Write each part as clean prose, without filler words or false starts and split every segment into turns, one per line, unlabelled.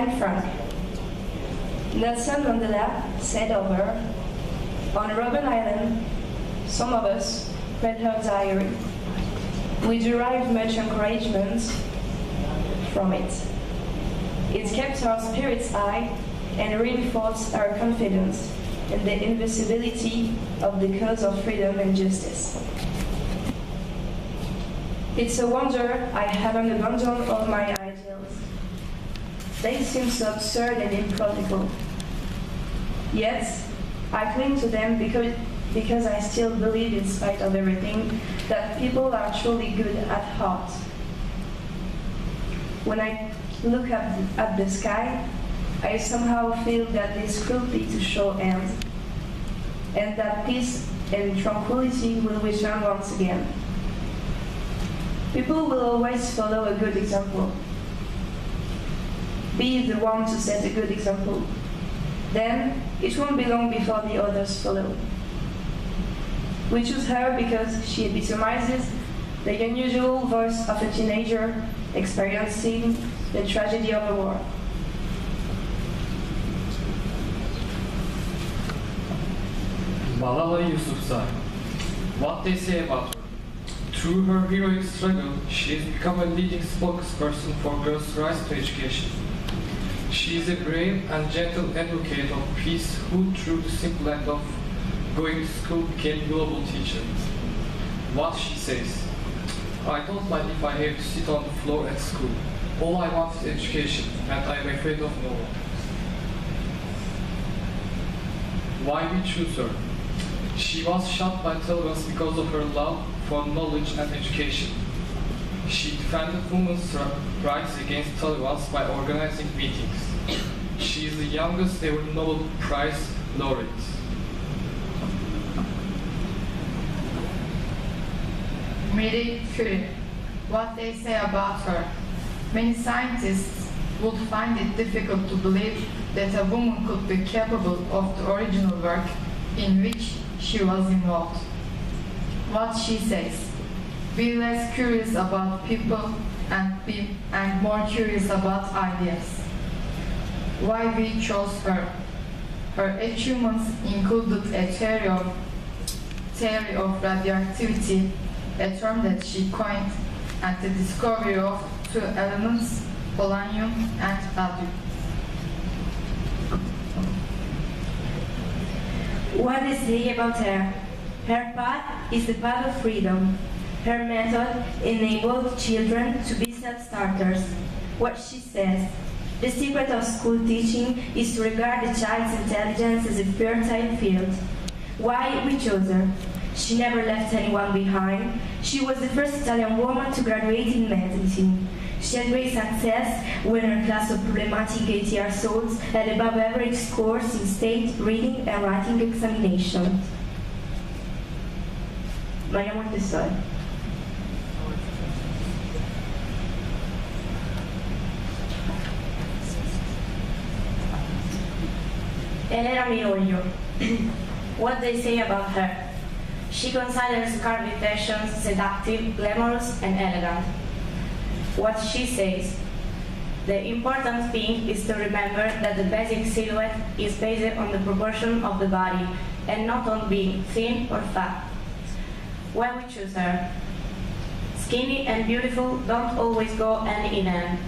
Anne Frank. Nelson Mandela said of her, "On Robben Island, some of us read her diary. We derived much encouragement from it. It kept our spirits high and reinforced our confidence in the invisibility of the cause of freedom and justice. It's a wonder I haven't abandoned all my ideals. They seem so absurd and impractical. Yet, I cling to them because I still believe, in spite of everything, that people are truly good at heart. When I look up at the sky, I somehow feel that this cruelty to show ends, and that peace and tranquility will return once again. People will always follow a good example. Be the one to set a good example. Then it won't be long before the others follow. We choose her because she epitomizes the unusual voice of a teenager experiencing the tragedy of the war.
Malala Yousafzai. What they say about her. Through her heroic struggle, she has become a leading spokesperson for girls' rights to education. She is a brave and gentle advocate of peace who, through the simple act of going to school, became a global teacher. What she says: "I don't mind if I have to sit on the floor at school. All I want is education, and I am afraid of no one." Why we choose her? She was shot by Taliban because of her love for knowledge and education. She defended women's rights against Taliban by organizing meetings. She is the youngest ever Nobel Prize laureate.
Marie Curie. What they say about her. Many scientists would find it difficult to believe that a woman could be capable of the original work in which she was involved. What she says: be less curious about people and more curious about ideas. Why we chose her. Her achievements included a theory of radioactivity, a term that she coined, and the discovery of two elements, polonium and radium.
What they say about her. Her path is the path of freedom. Her method enabled children to be self-starters. What she says: the secret of school teaching is to regard the child's intelligence as a fertile field. Why we chose her? She never left anyone behind. She was the first Italian woman to graduate in medicine. She had great success when her class of problematic 8-year-olds had above average scores in state reading and writing examinations. Maria Montessori. Elena Miroglio. What they say about her. She considers curvy fashion seductive, glamorous, and elegant. What she says: the important thing is to remember that the basic silhouette is based on the proportion of the body and not on being thin or fat. Why we choose her? Skinny and beautiful don't always go hand in hand.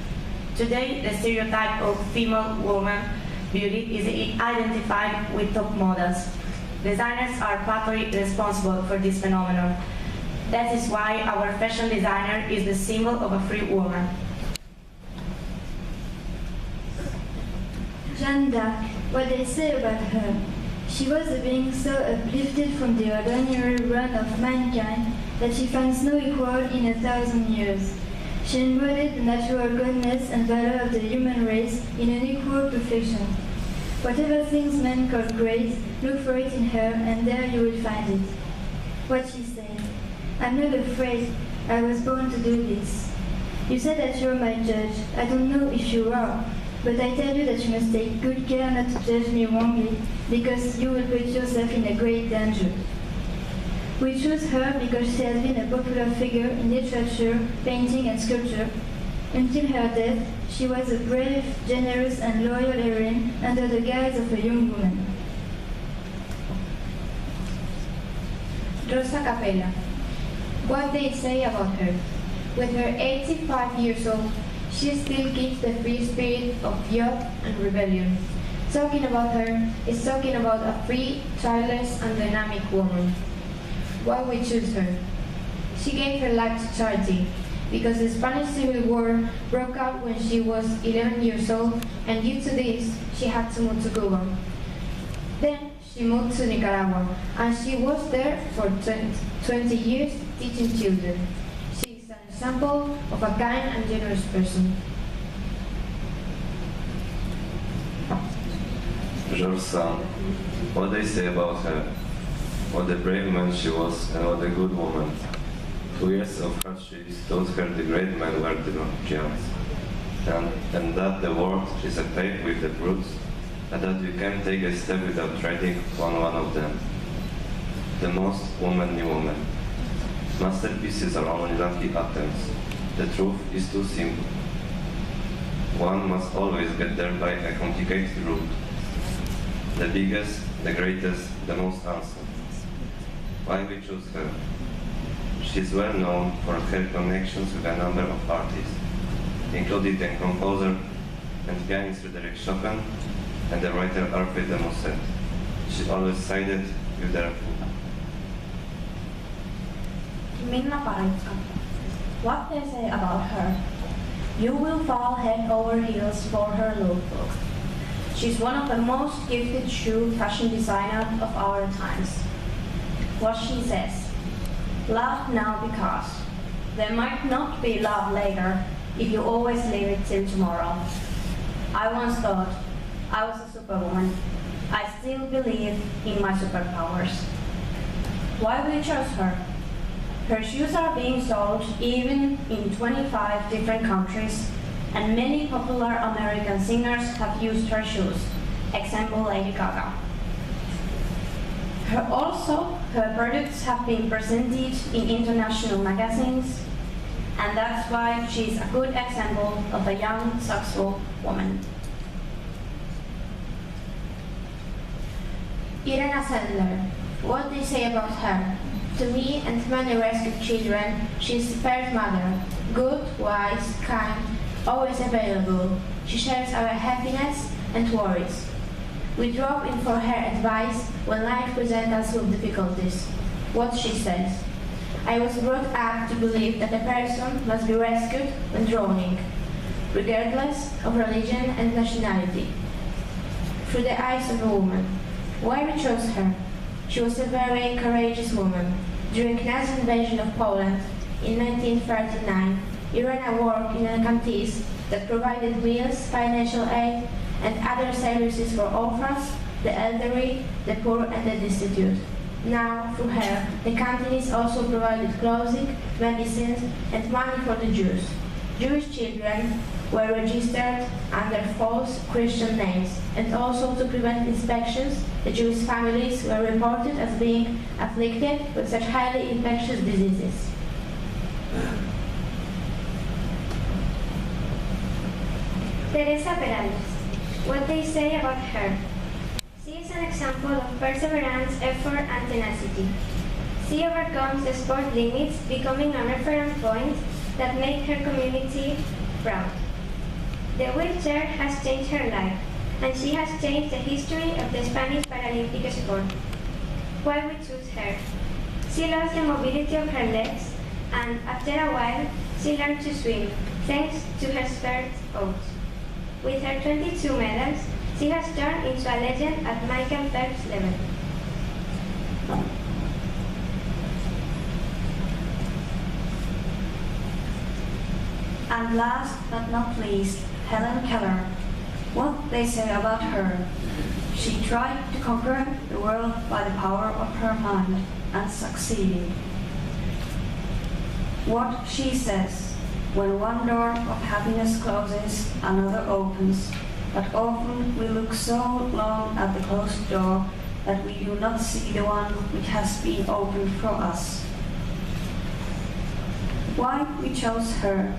Today, the stereotype of female woman beauty is identified with top models. Designers are partly responsible for this phenomenon. That is why our fashion designer is the symbol of a free woman.
Jeanne d'Arc. What they say about her. She was a being so uplifted from the ordinary run of mankind that she finds no equal in 1,000 years. She embodied the natural goodness and valor of the human race in an equal perfection. Whatever things men call great, look for it in her, and there you will find it. What she said: I'm not afraid, I was born to do this. You said that you're my judge. I don't know if you are, but I tell you that you must take good care not to judge me wrongly, because you will put yourself in a great danger. We choose her because she has been a popular figure in literature, painting, and sculpture, Until her death, she was a brave, generous, and loyal heroine under the guise of a young woman.
Rosa Capella.
What they say about her. With her 85 years old, she still keeps the free spirit of youth and rebellion. Talking about her is talking about a free, childless, and dynamic woman. Why we choose her? She gave her life to charity because the Spanish Civil War broke out when she was 11 years old, and due to this, she had to move to Cuba. Then she moved to Nicaragua, and she was there for 20 years teaching children. She is an example of a kind and generous person.
George's son, what they say about her, what a brave man she was and what a good woman. 2 years of hardships taught her the great men were the giants, and that the world is a paved with the brutes, and that you can take a step without treading on one of them. The most womanly woman. Masterpieces are only lucky atoms. The truth is too simple. One must always get there by a complicated route. The biggest, the greatest, the most handsome. Why we choose her? She is well known for her connections with a number of artists, including the composer and pianist Frédéric Chopin and the writer Alfred de Musset. She always sided with their food.
Minna Paraitska. What they say about her. You will fall head over heels for her lookbook. She's one of the most gifted shoe fashion designers of our times. What she says. Love now because there might not be love later if you always leave it till tomorrow. I once thought I was a superwoman. I still believe in my superpowers. Why we chose her? Her shoes are being sold even in 25 different countries, and many popular American singers have used her shoes. Example, Lady Gaga. Her products have been presented in international magazines, and that's why she's a good example of a young, successful woman.
Irena Sandler. What they say about her. To me and many rescued children, she is the first mother. Good, wise, kind, always available. She shares our happiness and worries. We drop in for her advice when life presents us with difficulties. What she says. I was brought up to believe that a person must be rescued when drowning, regardless of religion and nationality. Through the eyes of a woman. Why we chose her? She was a very courageous woman. During Nazi invasion of Poland in 1939, Irena worked in a canteen that provided meals, financial aid, and other services for orphans, the elderly, the poor, and the destitute. Now, through her, the canteens also provided clothing, medicines, and money for the Jews. Jewish children were registered under false Christian names, and also to prevent inspections, the Jewish families were reported as being afflicted with such highly infectious diseases.
Teresa Perales. What they say about her. She is an example of perseverance, effort, and tenacity. She overcomes the sport limits, becoming a reference point that made her community proud. The wheelchair has changed her life, and she has changed the history of the Spanish Paralympic sport. Why we choose her? She lost the mobility of her legs, and after a while, she learned to swim, thanks to her spare coach. With her 22 medals, she has turned into a legend at Michael Phelps level.
And last but not least, Helen Keller. What they say about her. She tried to conquer the world by the power of her mind and succeeded. What she says. When one door of happiness closes, another opens. But often we look so long at the closed door that we do not see the one which has been opened for us. Why we chose her?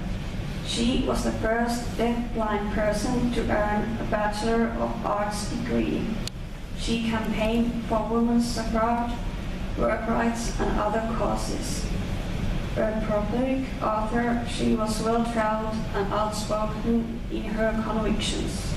She was the first deafblind person to earn a Bachelor of Arts degree. She campaigned for women's suffrage, work rights, and other causes. A prolific author, she was well-traveled and outspoken in her convictions.